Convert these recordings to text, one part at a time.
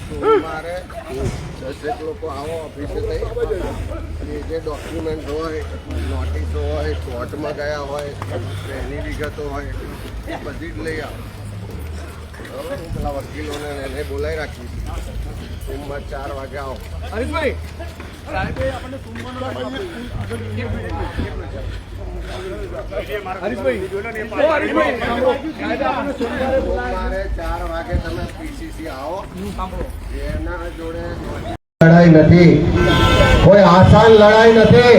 સોમવારે 10 લોકો આવો ઓફિસે થઈ અને જે ડોક્યુમેન્ટ હોય, નોટિસો હોય, કોર્ટમાં ગયા હોય, એની વિગતો હોય એ બધી જ લઈ આવો. બરાબર, હું પેલા વકીલોને એને બોલાવી રાખીશ. સોમવાર 4 વાગે આવો. હરીશભાઈ સાહેબે આપણને સોમવારે 4 વાગે તમે પીસીસી આવો. એના જોડે લડાઈ નથી, કોઈ આસાન લડાઈ નથી.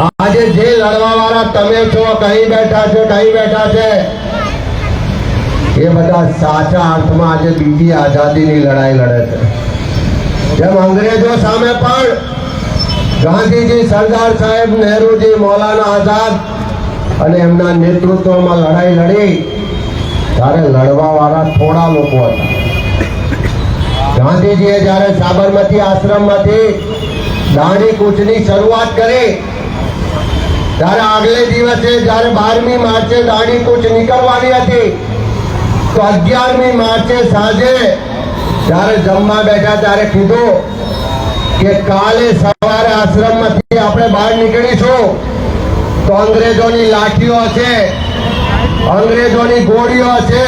આજે જે લડવા વાળા તમે છો, કઈ બેઠા છે, એ બધા સાચા અર્થમાં આજે બીજી આઝાદીની લડાઈ લડે છે. જેમ અંગ્રેજો સામે પણ ગાંધીજી, સરદાર સાહેબ, નહેરુજી, મૌલાના આઝાદ અને એમના નેતૃત્વમાં લડાઈ લડી, ત્યારે લડવા વાળા થોડા લોકો હતા. ગાંધીજીએ જ્યારે સાબરમતી આશ્રમમાંથી દાંડી કૂચની શરૂઆત કરી, ત્યારે આગલે દિવસે જ્યારે 12મી માર્ચે દાંડી કૂચ નીકળવાની હતી, તો 11મી માર્ચે સાંજે જ્યારે જમવા બેઠા ત્યારે કીધું કે કાલે સવારે આશ્રમમાંથી આપણે બહાર નીકળીશું તો અંગ્રેજોની લાઠીઓ છે, અંગ્રેજોની ગોળીઓ છે,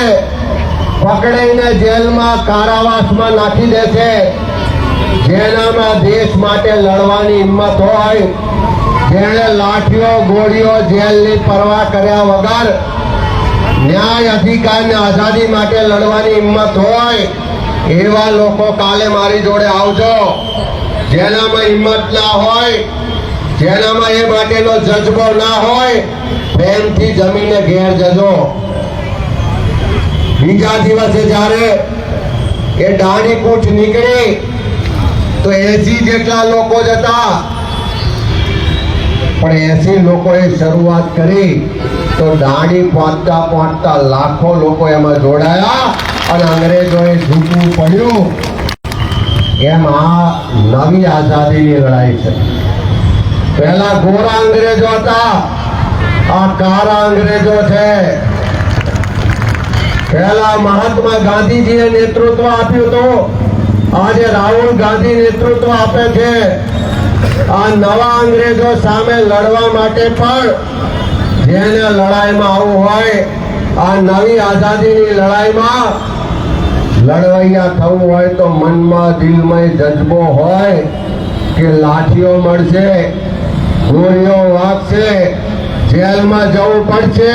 પકડીને જેલમાં, કારાવાસમાં નાખી દેશે. જેનામાં દેશ માટે લડવાની હિંમત હોય, જેણે લાઠીઓ, ગોળીઓ, જેલની પરવા કર્યા વગર ન્યાય, અધિકાર ને આઝાદી માટે લડવાની હિંમત હોય, એવા લોકો કાલે મારી જોડે આવજો. જેનામાં હિંમત ના હોય, જેનામાં એ માટેનો જજ્બો ના હોય, પ્રેમથી જમીને ઘેર જજો. બીજા દિવસે જ્યારે એ દાંડી કૂચ નીકળી તો 80 જેટલા લોકો જ હતા, પણ 80 લોકોએ શરૂઆત કરી તો દાંડી પહોંચતા લાખો લોકો એમાં જોડાયા અને અંગ્રેજોએ ઝૂકવું પડ્યું. એમ આ નવી આઝાદીની લડાઈ છે. પહેલા ગોરા અંગ્રેજો હતા, આ કાળા અંગ્રેજો છે. પહેલા મહાત્મા ગાંધીજીએ નેતૃત્વ આપ્યું હતું, આજે રાહુલ ગાંધી નેતૃત્વ આપે છે. આ નવા અંગ્રેજો સામે લડવા માટે પણ જેને લડાઈમાં આવવું હોય, આ નવી આઝાદીની લડાઈમાં લડવૈયા થવું હોય તો મનમાં, દિલમાં જજ્બો હોય કે લાઠીઓ મળશે, ગોળીઓ વાગશે, જેલમાં જવું પડશે,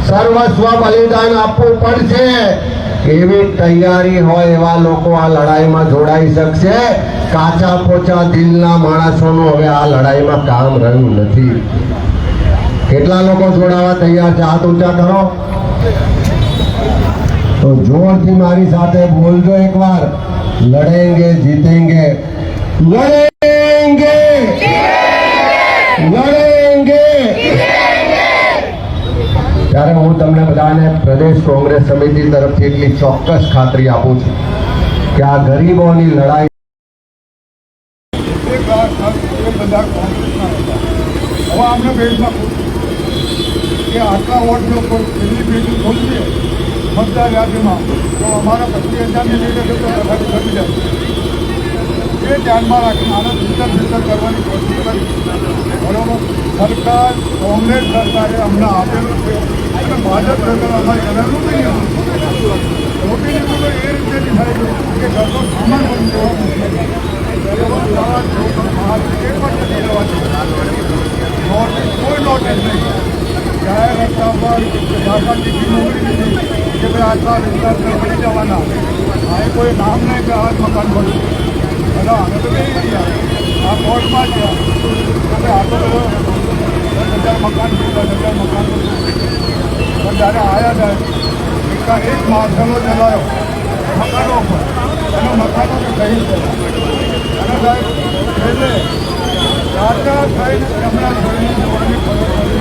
સર્વસ્વ બલિદાન આપવું પડશે, એવી તૈયારી હોય એવા લોકો આ લડાઈમાં જોડાઈ શકશે. કાચા પોચા દિલના માણસોનું હવે આ લડાઈમાં કામ રહ્યું નથી. કેટલા લોકો જોડાવા તૈયાર છે? હાથ ઊંચા કરો તો જોરથી મારી સાથે બોલજો એકવાર. લડેંગે જીતેંગે, લડેંગે લડેંગે. ત્યારે હું તમને બધાને પ્રદેશ કોંગ્રેસ સમિતિ તરફથી એટલી ચોક્કસ ખાતરી આપું છું કે આ ગરીબોની લડાઈ આટલા વોટ જો પેલી પેટી ખોલશે મતદાર યાદીમાં તો અમારા 25,000ની લીધે ઘટી જાય. એ ધ્યાનમાં રાખીને આને ફિલ્ટર કરવાની કોશિશ કરી. બરોબર, સરકાર, કોંગ્રેસ સરકારે અમને આપેલું છે અને ભાજપ સરકાર અમારે કરેલું નહીં. મોટી નીતિ તો એ રીતે થાય છે કે ઘરનો સામાન બંધ દેવાનું કોઈ નોટિસ નહીં. જાહેર રસ્તા પર શાસનની નોકરી નથી કે ભાઈ આટલા વિસ્તાર પડી જવાના. આ કોઈ નામ નહીં કે આ મકાન બન્યું. બધા અમે તો કઈ ગયા, આ કોર્ટમાં ગયા એટલે આ તો બધો 10,000 મકાન 10,000 મકાન. પણ જ્યારે આવ્યા જાય એક માર્શલો ચલાવ્યો મકાનો પર, અને મકાનો તો સહી છે. અને સાહેબ એટલે રાજા થઈને એમના જોઈને જોવાની ખબર પડી.